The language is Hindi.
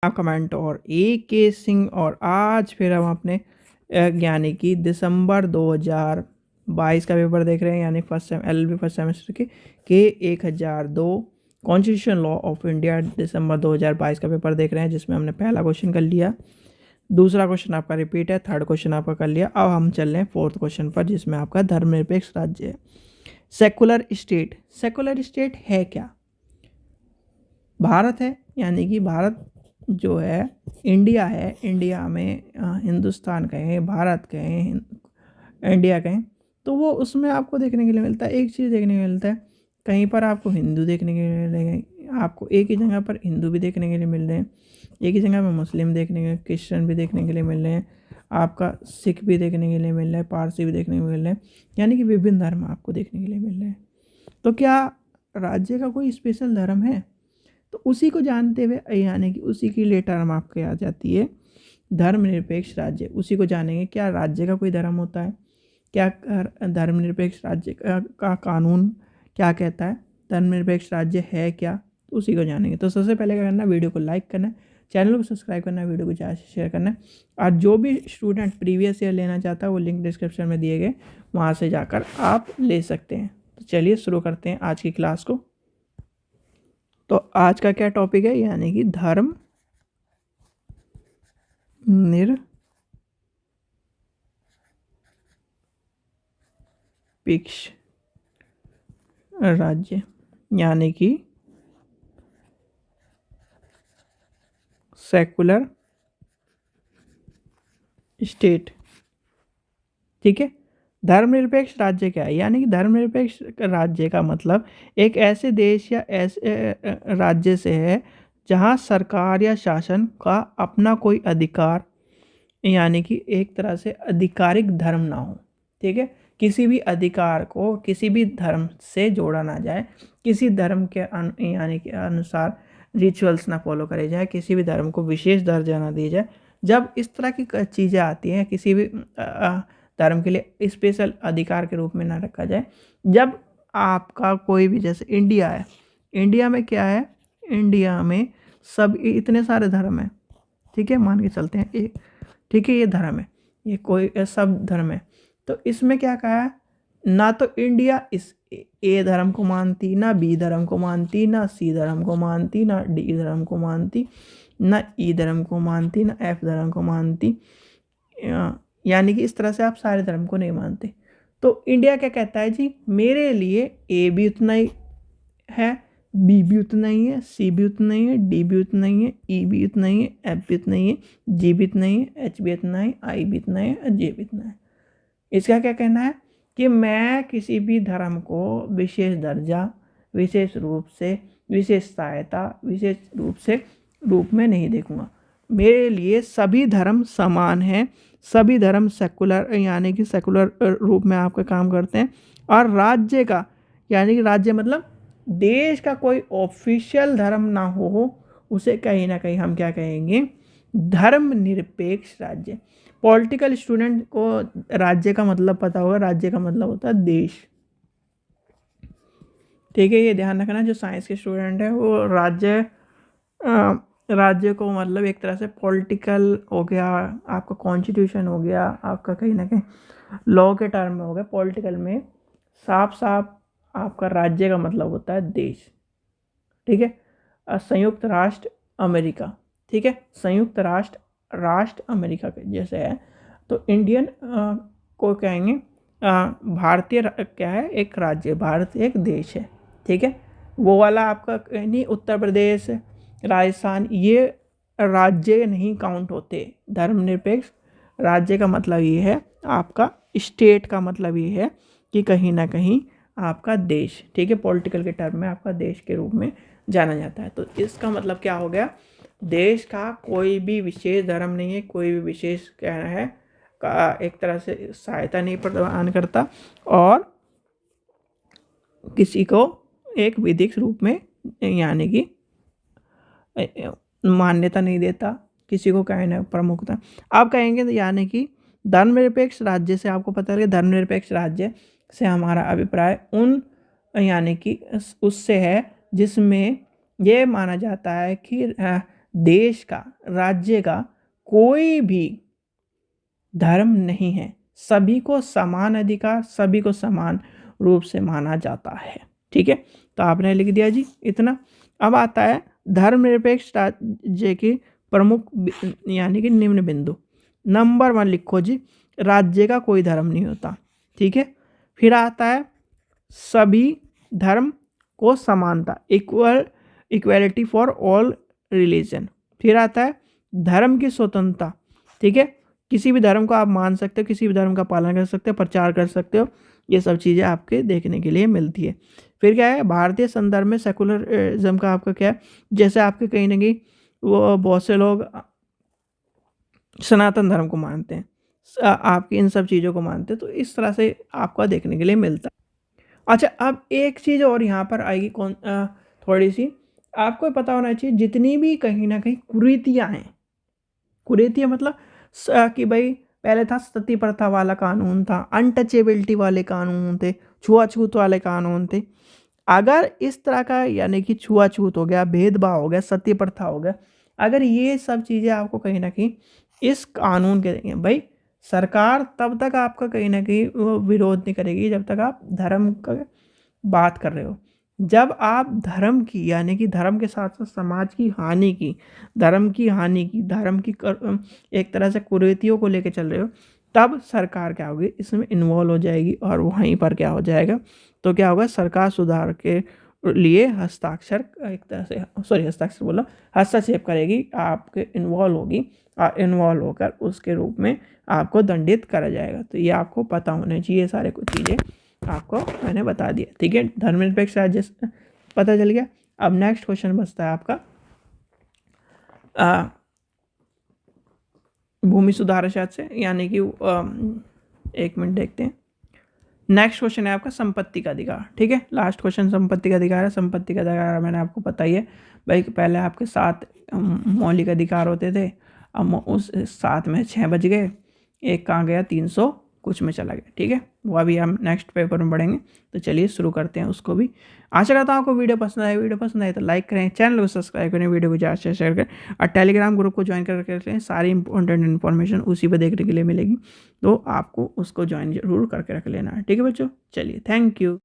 कमेंट और AK सिंह। और आज फिर हम अपने यानी कि दिसंबर 2022 का पेपर देख रहे हैं, यानी LLB फर्स्ट सेमेस्टर के 1002 कॉन्स्टिट्यूशन लॉ ऑफ इंडिया दिसंबर 2022 का पेपर देख रहे हैं, जिसमें हमने पहला क्वेश्चन कर लिया, दूसरा क्वेश्चन आपका रिपीट है, थर्ड क्वेश्चन आपका कर लिया। अब हम चल रहे हैं फोर्थ क्वेश्चन पर, जिसमें आपका धर्मनिरपेक्ष राज्य है। सेकुलर स्टेट है क्या? भारत है, यानी कि भारत जो है इंडिया है। इंडिया में हिंदुस्तान कहें, भारत कहें, इंडिया कहें, तो वो उसमें आपको देखने के लिए मिलता है, एक चीज़ देखने के लिए मिलता है, कहीं पर आपको हिंदू देखने के लिए मिलेंगे, आपको एक ही जगह पर हिंदू भी देखने के लिए मिल रहे हैं, एक ही जगह पर मुस्लिम देखने के, क्रिश्चियन भी देखने के लिए मिल रहे हैं, आपका सिख भी देखने के लिए मिल रहा है, पारसी भी देखने को मिल रहे हैं, यानी कि विभिन्न धर्म आपको देखने के लिए मिल रहे हैं। तो क्या राज्य का कोई स्पेशल धर्म है? तो उसी को जानते हुए, यानी कि उसी की ले टर्म आपके आ जाती है धर्मनिरपेक्ष राज्य। उसी को जानेंगे, क्या राज्य का कोई धर्म होता है, क्या धर्मनिरपेक्ष राज्य का कानून क्या कहता है, धर्मनिरपेक्ष राज्य है क्या, तो उसी को जानेंगे। तो सबसे पहले क्या करना है, वीडियो को लाइक करना है, चैनल को सब्सक्राइब करना है, वीडियो को ज़्यादा से शेयर करना है। और जो भी स्टूडेंट प्रीवियस ईयर लेना चाहता है, वो लिंक डिस्क्रिप्शन में दिए गए, वहाँ से जाकर आप ले सकते हैं। तो चलिए शुरू करते हैं आज की क्लास को। तो आज का क्या टॉपिक है, यानी कि धर्म निरपेक्ष राज्य, यानी कि सेकुलर स्टेट। ठीक है, धर्मनिरपेक्ष राज्य क्या है? यानी कि धर्मनिरपेक्ष राज्य का मतलब एक ऐसे देश या ऐसे राज्य से है जहां सरकार या शासन का अपना कोई अधिकार, यानी कि एक तरह से आधिकारिक धर्म ना हो। ठीक है, किसी भी अधिकार को किसी भी धर्म से जोड़ा ना जाए, किसी धर्म के यानी कि अनुसार रिचुअल्स ना फॉलो करे जाए, किसी भी धर्म को विशेष दर्जा ना दी जाए। जब इस तरह की चीज़ें आती हैं, किसी भी धर्म के लिए स्पेशल अधिकार के रूप में ना रखा जाए। जब आपका कोई भी, जैसे इंडिया है, इंडिया में क्या है, इंडिया में सब इतने सारे धर्म हैं। ठीक है, मान के चलते हैं एक, ठीक है, ये धर्म है, ये कोई सब धर्म है। तो इसमें क्या कहा है, ना तो इंडिया इस ए धर्म को मानती, ना बी धर्म को मानती, ना सी धर्म को मानती, ना डी धर्म को मानती, ना ई धर्म को मानती, ना एफ धर्म को मानती, यानी कि इस तरह से आप सारे धर्म को नहीं मानते। तो इंडिया क्या कहता है जी, मेरे लिए ए भी उतना ही है, बी भी उतना ही है, सी भी उतना ही है, डी भी उतना ही है, ई भी उतना ही है, एफ भी उतना ही है, जी भी इतना ही है, एच भी इतना है, आई भी इतना है, जे भी इतना है। इसका क्या कहना है कि मैं किसी भी धर्म को विशेष दर्जा, विशेष रूप से, विशेष सहायता, विशेष रूप में नहीं देखूंगा। मेरे लिए सभी धर्म समान हैं, सभी धर्म सेकुलर, यानी कि सेकुलर रूप में आपका काम करते हैं। और राज्य का, यानी कि राज्य मतलब देश का कोई ऑफिशियल धर्म ना हो, उसे कहीं ना कहीं हम क्या कहेंगे, धर्मनिरपेक्ष राज्य। पॉलिटिकल स्टूडेंट को राज्य का मतलब पता होगा, राज्य का मतलब होता है देश। ठीक है, ये ध्यान रखना, जो साइंस के स्टूडेंट है वो राज्य को मतलब एक तरह से पॉलिटिकल हो गया, आपका कॉन्स्टिट्यूशन हो गया, आपका कहीं ना कहीं लॉ के टर्म में हो गया, पॉलिटिकल में साफ साफ आपका राज्य का मतलब होता है देश। ठीक है, संयुक्त राष्ट्र अमेरिका, ठीक है, संयुक्त राष्ट्र अमेरिका के जैसे है। तो इंडियन को कहेंगे भारतीय क्या है, एक राज्य, भारत एक देश है। ठीक है, वो वाला आपका नहीं, उत्तर प्रदेश, राजस्थान, ये राज्य नहीं काउंट होते। धर्मनिरपेक्ष राज्य का मतलब ये है, आपका स्टेट का मतलब ये है कि कहीं ना कहीं आपका देश, ठीक है, पॉलिटिकल के टर्म में आपका देश के रूप में जाना जाता है। तो इसका मतलब क्या हो गया, देश का कोई भी विशेष धर्म नहीं है, कोई भी विशेष कहना है का एक तरह से सहायता नहीं प्रदान करता, और किसी को एक विधिक रूप में यानी कि मान्यता नहीं देता, किसी को कहना प्रमुखता। आप कहेंगे यानी कि धर्मनिरपेक्ष राज्य से आपको पता लगे, धर्मनिरपेक्ष राज्य से हमारा अभिप्राय उन, यानी कि उससे है जिसमें यह माना जाता है कि देश का, राज्य का कोई भी धर्म नहीं है, सभी को समान अधिकार, सभी को समान रूप से माना जाता है। ठीक है, तो आपने लिख दिया जी इतना। अब आता है धर्मनिरपेक्ष राज्य के प्रमुख यानी कि निम्न बिंदु। नंबर 1 लिखो जी, राज्य का कोई धर्म नहीं होता। ठीक है, फिर आता है सभी धर्म को समानता, इक्वलिटी फॉर ऑल रिलीजन। फिर आता है धर्म की स्वतंत्रता। ठीक है, किसी भी धर्म को आप मान सकते हो, किसी भी धर्म का पालन कर सकते हो, प्रचार कर सकते हो, ये सब चीज़ें आपके देखने के लिए मिलती है। फिर क्या है, भारतीय संदर्भ में सेकुलरिज्म का आपका क्या है, जैसे आपके कहीं ना कहीं वो बहुत से लोग सनातन धर्म को मानते हैं, आपकी इन सब चीज़ों को मानते हैं, तो इस तरह से आपको देखने के लिए मिलता है। अच्छा, अब एक चीज़ और यहाँ पर आएगी, कौन थोड़ी सी आपको पता होना चाहिए, जितनी भी कहीं ना कहीं कुरीतियाँ हैं, कुरीतियाँ मतलब कि भाई पहले था सती प्रथा वाला कानून था, अनटचेबिलिटी वाले कानून थे, छुआछूत वाले कानून थे। अगर इस तरह का यानी कि छुआछूत हो गया, भेदभाव हो गया, सती प्रथा हो गया, अगर ये सब चीज़ें आपको कहीं ना कहीं इस कानून के देंगे, भाई सरकार तब तक आपका कहीं ना कहीं वो विरोध नहीं करेगी जब तक आप धर्म का बात कर रहे हो। जब आप धर्म की यानी कि धर्म के साथ साथ समाज की हानि की, धर्म की हानि की, धर्म की एक तरह से कुरीतियों को लेकर चल रहे हो, तब सरकार क्या होगी, इसमें इन्वॉल्व हो जाएगी और वहीं पर क्या हो जाएगा, तो क्या होगा, सरकार सुधार के लिए हस्ताक्षर एक तरह से, सॉरी हस्ताक्षर बोला, हस्तक्षेप करेगी, आपके इन्वॉल्व होगी और इन्वॉल्व होकर उसके रूप में आपको दंडित करा जाएगा। तो ये आपको पता होना चाहिए, सारे कुछ चीज़ें आपको मैंने बता दिया। ठीक है, धर्मनिरपेक्ष राज्य पता चल गया। अब नेक्स्ट क्वेश्चन बचता है आपका भूमि सुधार शास्त्र से, यानी कि 1 मिनट देखते हैं। नेक्स्ट क्वेश्चन है आपका संपत्ति का अधिकार। ठीक है, लास्ट क्वेश्चन संपत्ति का अधिकार है। संपत्ति का अधिकार मैंने आपको पता ही है भाई, पहले आपके 7 मौलिक अधिकार होते थे, अब उस 7 में 6 बच गए, एक कहाँ गया, 300 कुछ में चला गया। ठीक है, वो अभी हम नेक्स्ट पेपर में पढ़ेंगे। तो चलिए शुरू करते हैं उसको भी। आशा करता हूँ आपको वीडियो पसंद आए। वीडियो पसंद आए तो लाइक करें, चैनल को सब्सक्राइब करें, वीडियो को ज़्यादा से शेयर करें और टेलीग्राम ग्रुप को ज्वाइन करके रखें। सारी इंपॉर्टेंट इन्फॉर्मेशन उसी पर देखने के लिए मिलेगी, तो आपको उसको ज्वाइन जरूर करके रख लेना है। ठीक है बच्चों, चलिए थैंक यू।